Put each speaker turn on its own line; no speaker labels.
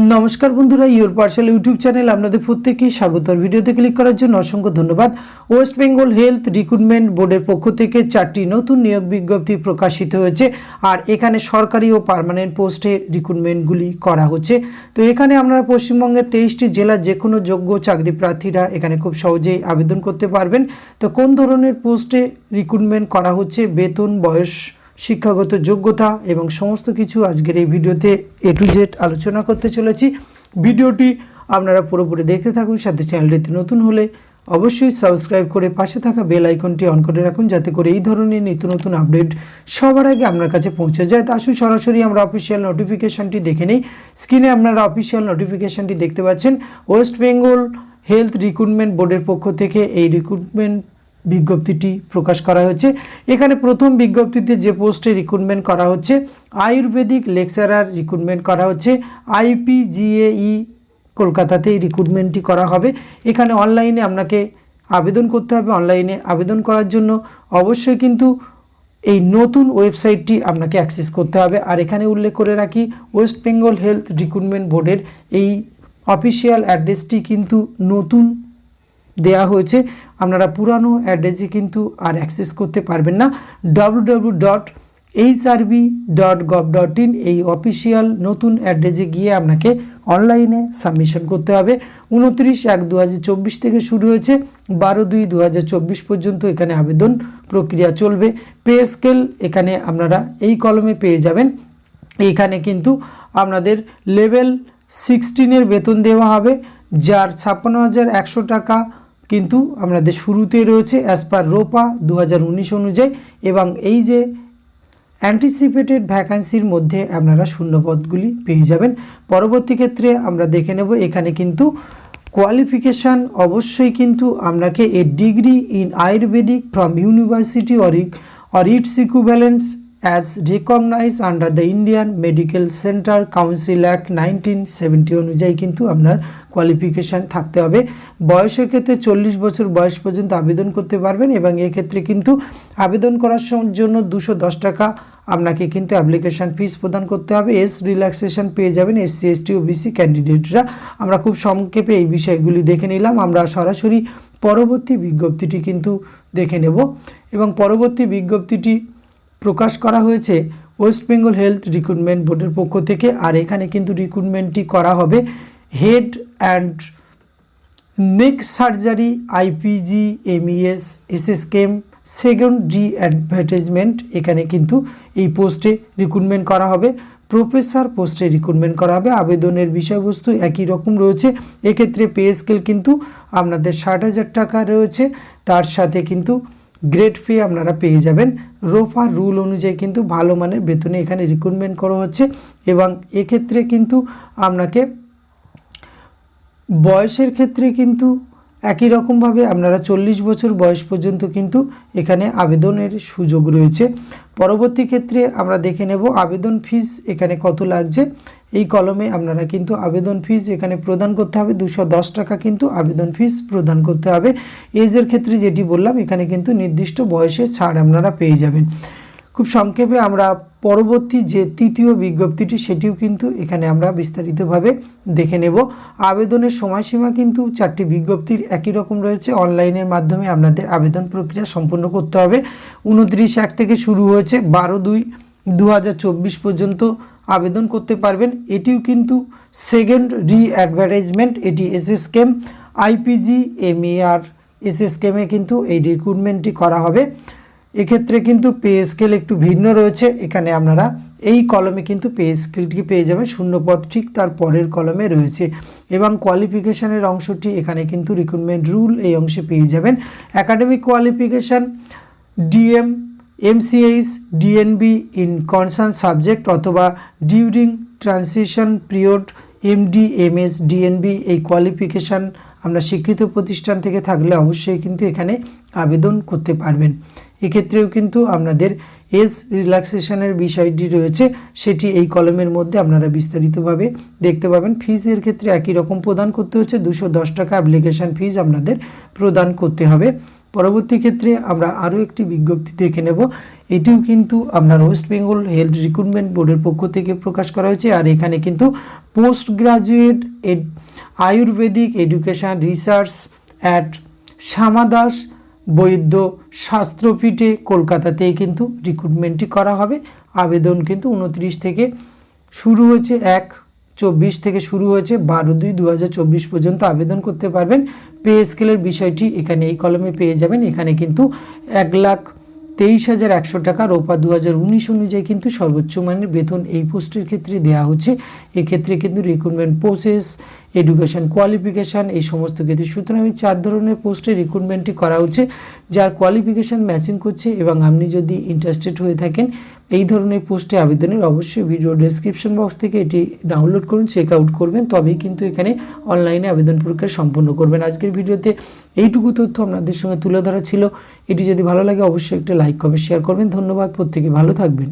নমস্কার বন্ধুরা, your parcel YouTube channel আপনাদের প্রত্যেককে স্বাগত। ভিডিওতে ক্লিক করার জন্য অসংখ্য ধন্যবাদ। ওয়েস্ট বেঙ্গল হেলথ রিক্রুটমেন্ট বোর্ডের পক্ষ থেকে 4টি নতুন নিয়োগ বিজ্ঞপ্তি প্রকাশিত হয়েছে, আর এখানে সরকারি ও পার্মানেন্ট পোস্টে রিক্রুটমেন্টগুলি করা হচ্ছে। তো এখানে আপনারা পশ্চিমবঙ্গের 23টি জেলার যে কোনো যোগ্য চাকরি প্রার্থীরা এখানে খুব সহজেই আবেদন করতে পারবেন। তো কোন ধরনের পোস্টে রিক্রুটমেন্ট করা হচ্ছে, বেতন, বয়স, শিক্ষাগত যোগ্যতা এবং সমস্ত কিছু আজকের এই ভিডিওতে A to Z আলোচনা করতে চলেছি। ভিডিওটি আপনারা পুরোপুরি দেখতে থাকুন। সাথে চ্যানেলটিতে নতুন হলে অবশ্যই সাবস্ক্রাইব করে পাশে থাকা বেল আইকনটি অন করে রাখুন, যাতে করে এই ধরনের নিত্য নতুন আপডেট সবার আগে আপনার কাছে পৌঁছে যায়। তো আসুন সরাসরি আমরা অফিসিয়াল নোটিফিকেশানটি দেখে নিই। স্ক্রিনে আপনারা অফিসিয়াল নোটিফিকেশানটি দেখতে পাচ্ছেন। ওয়েস্ট বেঙ্গল হেলথ রিক্রুটমেন্ট বোর্ডের পক্ষ থেকে এই রিক্রুটমেন্ট বিজ্ঞপ্তিটি প্রকাশ করা হয়েছে। এখানে প্রথম বিজ্ঞপ্তিতে যে পোস্টে রিক্রুটমেন্ট করা হচ্ছে, আয়ুর্বেদিক লেকচারার রিক্রুটমেন্ট করা হচ্ছে। IPGAE কলকাতাতে এই রিক্রুটমেন্টটি করা হবে। এখানে অনলাইনে আপনাকে আবেদন করতে হবে। অনলাইনে আবেদন করার জন্য অবশ্যই কিন্তু এই নতুন ওয়েবসাইটটি আপনাকে অ্যাক্সেস করতে হবে। আর এখানে উল্লেখ করে রাখি, ওয়েস্ট বেঙ্গল হেলথ রিক্রুটমেন্ট বোর্ডের এই অফিসিয়াল অ্যাড্রেসটি কিন্তু নতুন দেয়া হয়েছে। আপনারা পুরানো অ্যাড্রেসে কিন্তু আর অ্যাক্সেস করতে পারবেন না। www.hrb.gov.in এই অফিসিয়াল নতুন অ্যাড্রেসে গিয়ে আপনাকে অনলাইনে সাবমিশন করতে হবে। 29/1/2024 থেকে শুরু হয়েছে, 12/2/2024 পর্যন্ত এখানে আবেদন প্রক্রিয়া চলবে। পে স্কেল এখানে আপনারা এই কলমে পেয়ে যাবেন। এইখানে কিন্তু আপনাদের লেভেল 16-এর বেতন দেওয়া হবে, যার 56,100 টাকা কিন্তু আপনাদের শুরুতে রয়েছে অ্যাজ পার রোপা 2019 অনুযায়ী। এবং এই যে অ্যান্টিসিপেটেড ভ্যাকান্সির মধ্যে আপনারা শূন্যপদগুলি পেয়ে যাবেন। পরবর্তী ক্ষেত্রে আমরা দেখে নেব, এখানে কিন্তু কোয়ালিফিকেশান অবশ্যই কিন্তু আপনাকে a degree in Ayurvedic from university or its equivalents as recognized under the Indian Medical Center Council Act 1970 অনুযায়ী কিন্তু আপনার কোয়ালিফিকেশান থাকতে হবে। বয়সের ক্ষেত্রে 40 বছর বয়স পর্যন্ত আবেদন করতে পারবেন, এবং এক্ষেত্রে কিন্তু আবেদন করার জন্য 210 টাকা আপনাকে কিন্তু অ্যাপ্লিকেশান ফিস প্রদান করতে হবে। রিল্যাক্সেশন পেয়ে যাবেন SC ST ও BC ক্যান্ডিডেটরা। আমরা খুব সংক্ষেপে এই বিষয়গুলি দেখে নিলাম। আমরা সরাসরি পরবর্তী বিজ্ঞপ্তিটি কিন্তু দেখে নেব, এবং পরবর্তী বিজ্ঞপ্তিটি প্রকাশ করা হয়েছে ওয়েস্ট বেঙ্গল হেলথ রিক্রুটমেন্ট বোর্ডের পক্ষ থেকে। আর এখানে কিন্তু রিক্রুটমেন্টটি করা হবে head and neck surgery IPGMES SSKM second advertisement. এখানে কিন্তু এই পোস্টে রিক্রুটমেন্ট করা হবে। প্রফেসর পোস্টে রিক্রুটমেন্ট করা হবে। আবেদনের বিষয়বস্তু একই রকম রয়েছে। এক্ষেত্রে পে স্কেল কিন্তু আপনাদের 60,000 টাকা রয়েছে, তার সাথে কিন্তু গ্রেড পে আপনারা পেয়ে যাবেন। রোফা রুল অনুযায়ী কিন্তু ভালো মানের বেতনে এখানে রিক্রুটমেন্ট করা হচ্ছে। এবং এক্ষেত্রে কিন্তু আপনাকে বয়সের ক্ষেত্রে কিন্তু একই রকমভাবে আপনারা 40 বছর বয়স পর্যন্ত কিন্তু এখানে আবেদনের সুযোগ রয়েছে। পরবর্তী ক্ষেত্রে আমরা দেখে নেব আবেদন ফিস এখানে কত লাগছে। এই কলমে আপনারা কিন্তু আবেদন ফিস এখানে প্রদান করতে হবে। 210 টাকা কিন্তু আবেদন ফিস প্রদান করতে হবে। এজের ক্ষেত্রে যেটি বললাম, এখানে কিন্তু নির্দিষ্ট বয়সে ছাড় আপনারা পেয়ে যাবেন। খুব সংক্ষেপে আমরা পরবর্তী যে তৃতীয় বিজ্ঞপ্তিটি সেটিও কিন্তু এখানে আমরা বিস্তারিতভাবে দেখে নেব। আবেদনের সময়সীমা কিন্তু 4টি বিজ্ঞপ্তির একই রকম রয়েছে। অনলাইনের মাধ্যমে আপনাদের আবেদন প্রক্রিয়া সম্পন্ন করতে হবে। 29/1 থেকে শুরু হয়েছে, 12/2/2024 পর্যন্ত আবেদন করতে পারবেন। এটিও কিন্তু সেকেন্ড অ্যাডভার্টাইজমেন্ট। এটি SSKM IPGMER SSKM-এ কিন্তু এই রিক্রুটমেন্টটি করা হবে। এক্ষেত্রে কিন্তু পে স্কেল একটু ভিন্ন রয়েছে। এখানে আপনারা এই কলমে কিন্তু পে স্কেলটি পেয়ে যাবেন, শূন্যপদ ঠিক তার পরের কলমে রয়েছে। এবং কোয়ালিফিকেশানের অংশটি এখানে কিন্তু রিক্রুটমেন্ট রুল এই অংশে পেয়ে যাবেন। Academic qualification DM MCH DNB in concern subject অথবা during transition period MD MS DNB এই কোয়ালিফিকেশান আমরা স্বীকৃত প্রতিষ্ঠান থেকে থাকলে অবশ্যই কিন্তু এখানে আবেদন করতে পারবেন। এক্ষেত্রেও কিন্তু আপনাদের এজ রিল্যাক্সেশনের বিষয়টি রয়েছে, সেটি এই কলমের মধ্যে আপনারা বিস্তারিতভাবে দেখতে পাবেন। ফিজের ক্ষেত্রে একই রকম প্রদান করতে হচ্ছে, 210 টাকা অ্যাপ্লিকেশান ফিজ আপনাদের প্রদান করতে হবে। পরবর্তী ক্ষেত্রে আমরা আরও একটি বিজ্ঞপ্তি দেখে নেব। এটিও কিন্তু আপনার ওয়েস্ট বেঙ্গল হেলথ রিক্রুটমেন্ট বোর্ডের পক্ষ থেকে প্রকাশ করা হয়েছে। আর এখানে কিন্তু post graduate Ayurvedic education research at Shyamadas Baidya শাস্ত্রপীঠে কলকাতাতে কিন্তু রিক্রুটমেন্টটি করা হবে। আবেদন কিন্তু 29 থেকে শুরু হয়েছে, 1/24 থেকে শুরু হয়েছে, 12/2/2024 পর্যন্ত আবেদন করতে পারবেন। পে স্কেলের বিষয়টি এখানে এই কলমে পেয়ে যাবেন। এখানে কিন্তু 1,23,100 টাকা রোপা 2019 অনুযায়ী কিন্তু সর্বোচ্চ মানের বেতন এই পোস্টের ক্ষেত্রে দেওয়া হচ্ছে। এক্ষেত্রে কিন্তু রিক্রুটমেন্ট প্রসেস, এডুকেশন কোয়ালিফিকেশান এই সমস্ত ক্ষেত্রে, সুতরাং এই 4 ধরনের পোস্টে রিক্রুটমেন্টটি করা হচ্ছে যার কোয়ালিফিকেশান ম্যাচিং করছে। এবং আপনি যদি ইন্টারেস্টেড হয়ে থাকেন এই ধরনের পোস্টে আবেদনের, অবশ্যই ভিডিও ডেসক্রিপশন বক্স থেকে এটি ডাউনলোড করুন, চেক আউট করবেন, তবেই কিন্তু এখানে অনলাইনে আবেদন প্রক্রিয়া সম্পন্ন করবেন। আজকের ভিডিওতে এইটুকু তথ্য আপনাদের সঙ্গে তুলে ধরা ছিল। এটি যদি ভালো লাগে অবশ্যই একটা লাইক কমেন্ট শেয়ার করবেন। ধন্যবাদ, প্রত্যেকে ভালো থাকবেন।